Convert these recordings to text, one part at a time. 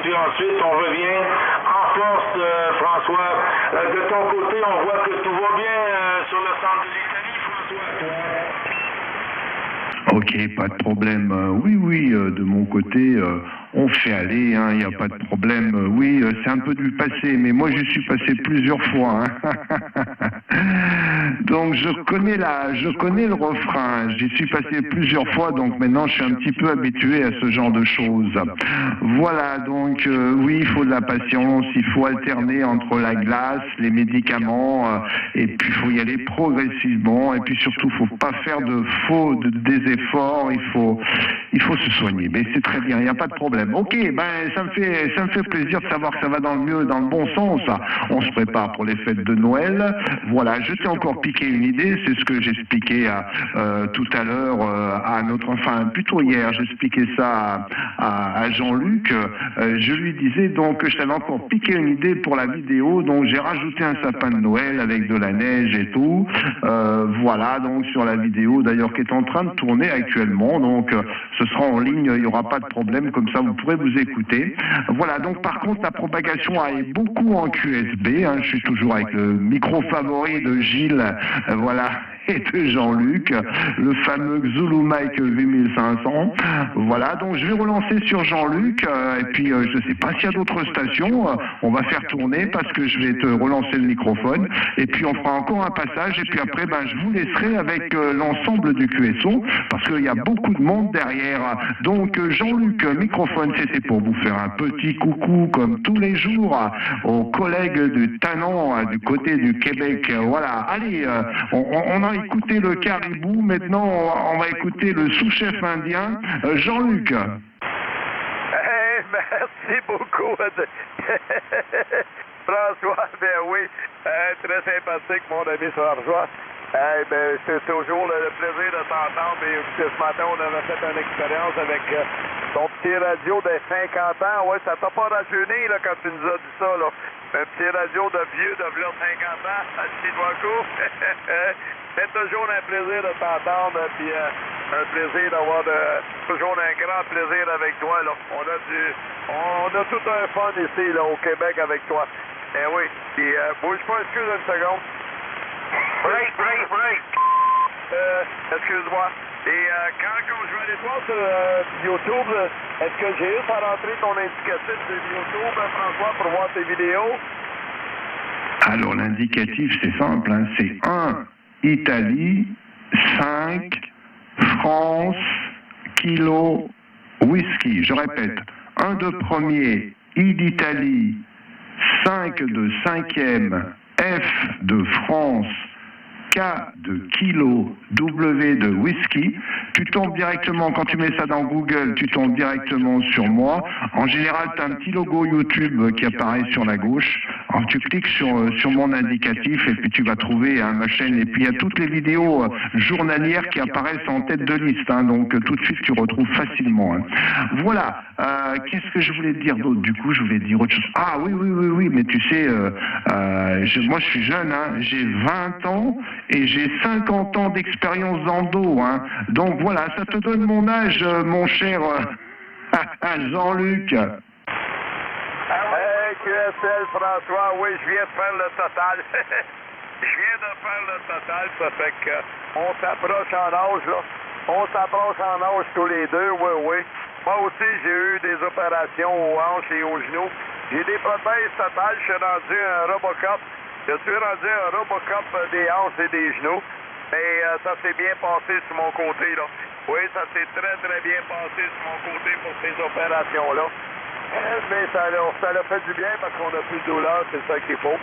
puis ensuite on revient en force, François. De ton côté, on voit que tout va bien sur le centre de l'Italie, François. Ok, pas de problème. Oui, de mon côté, on fait aller, il n'y a pas de problème. Oui, c'est un peu du passé, mais moi je suis passé plusieurs fois. Donc je connais le refrain. J'y suis passé plusieurs fois, donc maintenant je suis un petit peu habitué à ce genre de choses. Voilà, donc oui, il faut de la patience, il faut alterner entre la glace, les médicaments, et puis il faut y aller progressivement, et puis surtout, il ne faut pas faire des efforts, il faut se soigner. Mais c'est très bien, il n'y a pas de problème. Ok, ça me fait plaisir de savoir que ça va dans le bon sens. On se prépare pour les fêtes de Noël. Voilà, je t'ai encore piqué une idée, c'est ce que j'expliquais tout à l'heure plutôt hier, j'expliquais ça à Jean-Luc. Je lui disais donc que je t'avais encore piqué une idée pour la vidéo, donc j'ai rajouté un sapin de Noël avec de la neige et tout. Voilà, donc sur la vidéo d'ailleurs qui est en train de tourner actuellement, donc ce sera en ligne, il n'y aura pas de problème, comme ça vous pourrez vous écouter. Voilà, donc par contre la propagation est beaucoup en QSB, je suis toujours avec le micro favori de Gilles, voilà, et de Jean-Luc, le fameux Zulu Mic 8500. Voilà, donc je vais relancer sur Jean-Luc, et puis je ne sais pas s'il y a d'autres stations, on va faire tourner parce que je vais te relancer le microphone, et puis on fera encore un passage, et puis après je vous laisserai avec l'ensemble du QSO, parce qu'il y a beaucoup de monde derrière. Donc Jean-Luc, microphone, c'était pour vous faire un petit coucou comme tous les jours aux collègues du Tanon, du côté du Québec. Voilà, allez, on a écouté le caribou, maintenant on va écouter le sous-chef indien, Jean-Luc. Hey, merci beaucoup. François, oui, très sympathique, mon ami François. C'est toujours le plaisir de t'entendre. Et ce matin, on avait fait une expérience avec ton petit radio de 50 ans. Ouais, ça t'a pas rajeuni là, quand tu nous as dit ça. Là. Un petit radio de vieux de 50 ans, petit Noircourt. C'est toujours un plaisir de t'entendre. Puis un plaisir d'avoir toujours un grand plaisir avec toi. Là. On a tout un fun ici là, au Québec avec toi. Oui. Puis bouge pas, excuse une seconde. Break. Excuse-moi. Et quand je vais aller voir sur YouTube, est-ce que j'ai juste à rentrer ton indicatif de YouTube, François, pour voir tes vidéos? Alors l'indicatif, c'est simple, c'est 1, Italie, 5, France, kilo, whisky. Je répète, 1 de premier, I d'Italie, 5 de cinquième, F de France, K de kilo, W de whisky. Tu tombes directement, quand tu mets ça dans Google, tu tombes directement sur moi. En général, tu as un petit logo YouTube qui apparaît sur la gauche. Alors, tu cliques sur mon indicatif et puis tu vas trouver ma chaîne. Et puis, il y a toutes les vidéos journalières qui apparaissent en tête de liste. Donc, tout de suite, tu retrouves facilement. Voilà. Qu'est-ce que je voulais dire d'autre? Du coup, je voulais dire autre chose. Ah oui, mais tu sais, moi, je suis jeune. J'ai 20 ans. Et j'ai 50 ans d'expérience dans le dos. Donc voilà, ça te donne mon âge, mon cher Jean-Luc. Hey, QSL, François, oui, je viens de faire le total. Ça fait qu'on s'approche en âge, là. On s'approche en âge tous les deux, oui. Moi aussi, j'ai eu des opérations aux hanches et aux genoux. J'ai des prothèses totales, je suis rendu un Robocop. Je suis rendu un Robocop des hanches et des genoux. Et ça s'est bien passé sur mon côté, là. Oui, ça s'est très, très bien passé sur mon côté pour ces opérations-là. Mais ça l'a fait du bien parce qu'on a plus de douleur, c'est ça qu'il faut.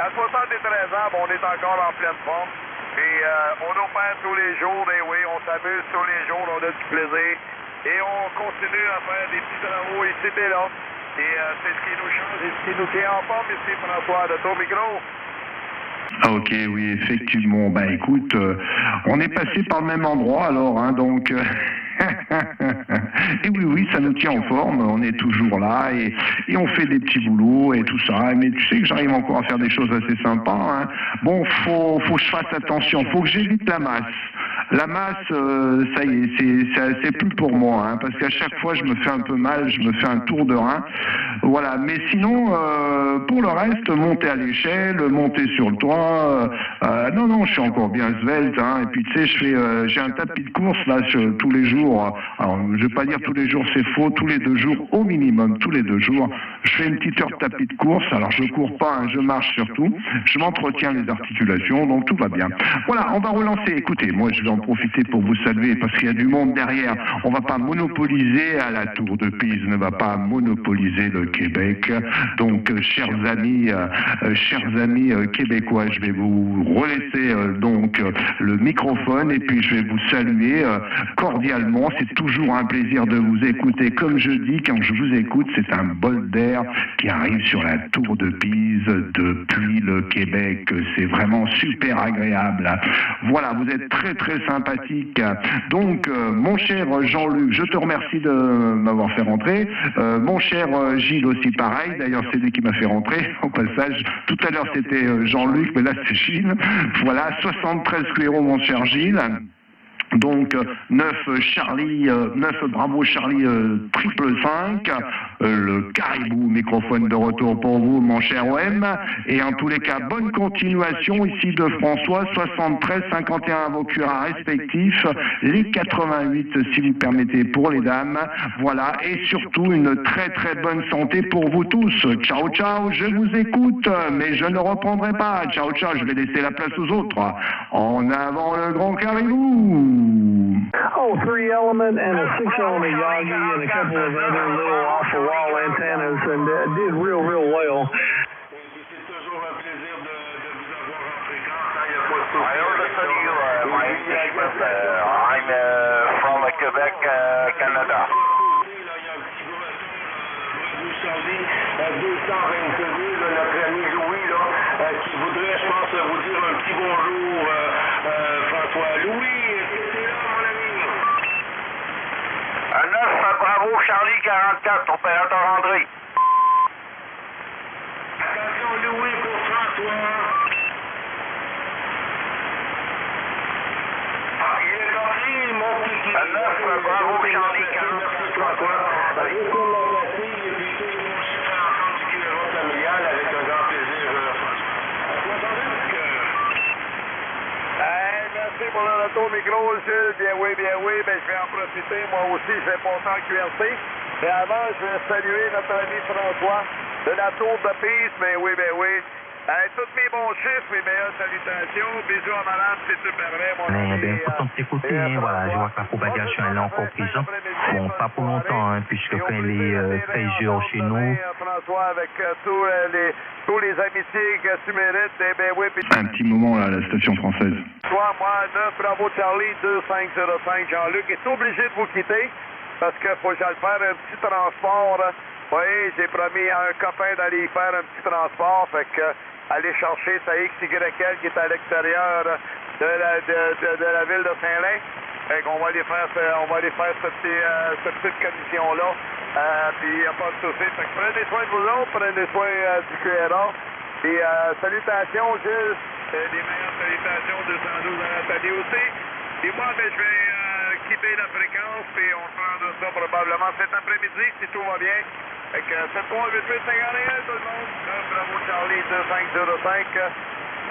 À 73 ans, on est encore en pleine forme. Et on opère tous les jours, et oui, on s'amuse tous les jours, on a du plaisir. Et on continue à faire des petits travaux ici et là. Et c'est ce qui nous change et ce qui nous tient en forme ici, François, de ton micro. Ok, oui, effectivement. Écoute, on est passé par le même endroit alors, donc... Et oui, ça nous tient en forme, on est toujours là et on fait des petits boulots et tout ça. Mais tu sais que j'arrive encore à faire des choses assez sympas. Bon, faut que je fasse attention, faut que j'évite la masse. La masse, ça y est, c'est plus pour moi, hein, parce qu'à chaque fois je me fais un peu mal, je me fais un tour de rein. Voilà, mais sinon, pour le reste, monter à l'échelle, monter sur le toit, non, je suis encore bien svelte, hein, et puis tu sais, j'ai un tapis de course là tous les jours. Alors, je vais pas dire tous les jours, c'est faux, tous les 2 jours au minimum, tous les 2 jours, je fais une petite heure de tapis de course. Alors je cours pas, hein, je marche surtout, je m'entretiens les articulations, donc tout va bien. Voilà, on va relancer. Écoutez, moi je vais en profiter pour vous saluer parce qu'il y a du monde derrière. On va pas monopoliser à la Tour de Pise, ne va pas monopoliser le Québec. Donc chers amis québécois, je vais vous relaisser donc le microphone et puis je vais vous saluer cordialement. C'est toujours un plaisir de vous écouter. Comme je dis, quand je vous écoute, c'est un bol d'air qui arrive sur la Tour de Pise depuis le Québec. C'est vraiment super agréable. Voilà, vous êtes très très sympathique. Donc, mon cher Jean-Luc, je te remercie de m'avoir fait rentrer. Mon cher Gilles aussi pareil. D'ailleurs, c'est lui qui m'a fait rentrer au passage. Tout à l'heure, c'était Jean-Luc, mais là, c'est Gilles. Voilà, 73 Squero, mon cher Gilles. Donc 9 Bravo Charlie triple 5, le caribou microphone de retour pour vous mon cher OM, et en tous les cas bonne continuation ici de François, 73 51 à vos curats respectifs, les 88 si vous permettez pour les dames, voilà, et surtout une très très bonne santé pour vous tous. Ciao ciao, je vous écoute mais je ne reprendrai pas. Ciao ciao, je vais laisser la place aux autres. En avant le grand caribou. Oh, 3 element and a 6 element Yagi and a couple of other little off-the-wall antennas, and did real well. C'est toujours un plaisir de vous avoir en fréquence. Il n'y a pas de souci. I listen to you, Mike. I'm from Quebec, Canada. Il y a un petit Bravo Charlie 222, notre ami Louis, qui voudrait, je pense, vous dire un petit bonjour, François. Louis, est-ce que t'es là, mon ami? 9 Bravo Charlie 44, opérateur André. Attention, Louis, pour François. Il est parti, mon petit. 9 Bravo Charlie 44. Merci, François. Retourne la fille et puis tout le monde se fait ensemble du numéro familial avec un grand plaisir, François. Merci pour le retour micro, Gilles. Bien oui. Ben, je vais en profiter. Moi aussi, je vais passer en QRC. Mais avant, je vais saluer notre ami François de la Tour de Pise. Ben oui. Tous mes bons chiffres, mes meilleures salutations. Bisous à madame, c'est super vrai, mon ami. Ben, pour ton écouter, voilà, je vois que la propagation elle est encore présente. Bon, pas pour longtemps, hein, puisque quand il est 13 jours chez nous. François, avec tous les amitiés que tu mérites, eh ben oui. Un petit moment là, à la station française. Toi, moi, 9 Bravo Charlie 2505, Jean-Luc est obligé de vous quitter parce qu'il faut que j'aille faire un petit transport. Oui, j'ai promis à un copain d'aller faire un petit transport, fait que aller chercher sa XYL qui est à l'extérieur de la ville de Saint-Lin. Fait qu'on va aller faire cette petite commission-là. Puis il n'y a pas de souci. Fait que prenez soin de vous autres, prenez soin du QRA. Et salutations, Gilles. Les meilleures salutations 212 à Nathalie aussi. Et moi, ben, je vais quitter la fréquence, puis on se prendra ça probablement cet après-midi, si tout va bien. Fait que 738851, tout le monde. Bravo Charlie 2505.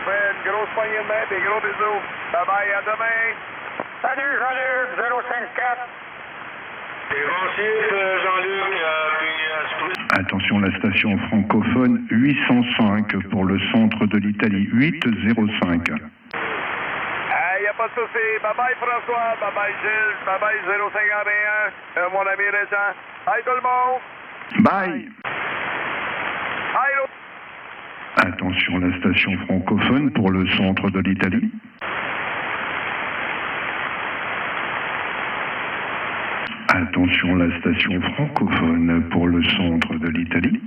Fais une grosse poignée de main, des gros bisous. Bye bye, à demain. Salut, 054. C'est bon chiffre, Jean-Luc. Attention, la station francophone 805 pour le centre de l'Italie, 805. Il n'y a pas de souci. Bye bye François, bye bye Gilles, bye bye 051, mon ami Régent. Bye tout le monde. Bye. Bye. Attention, la station francophone pour le centre de l'Italie. Attention, la station francophone pour le centre de l'Italie.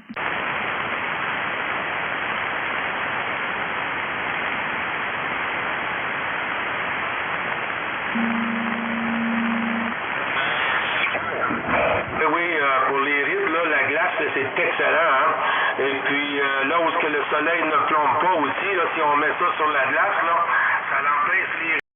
Pour les rides, là, la glace, c'est excellent. Hein? Et puis là où le soleil ne plombe pas aussi, là, si on met ça sur la glace, là,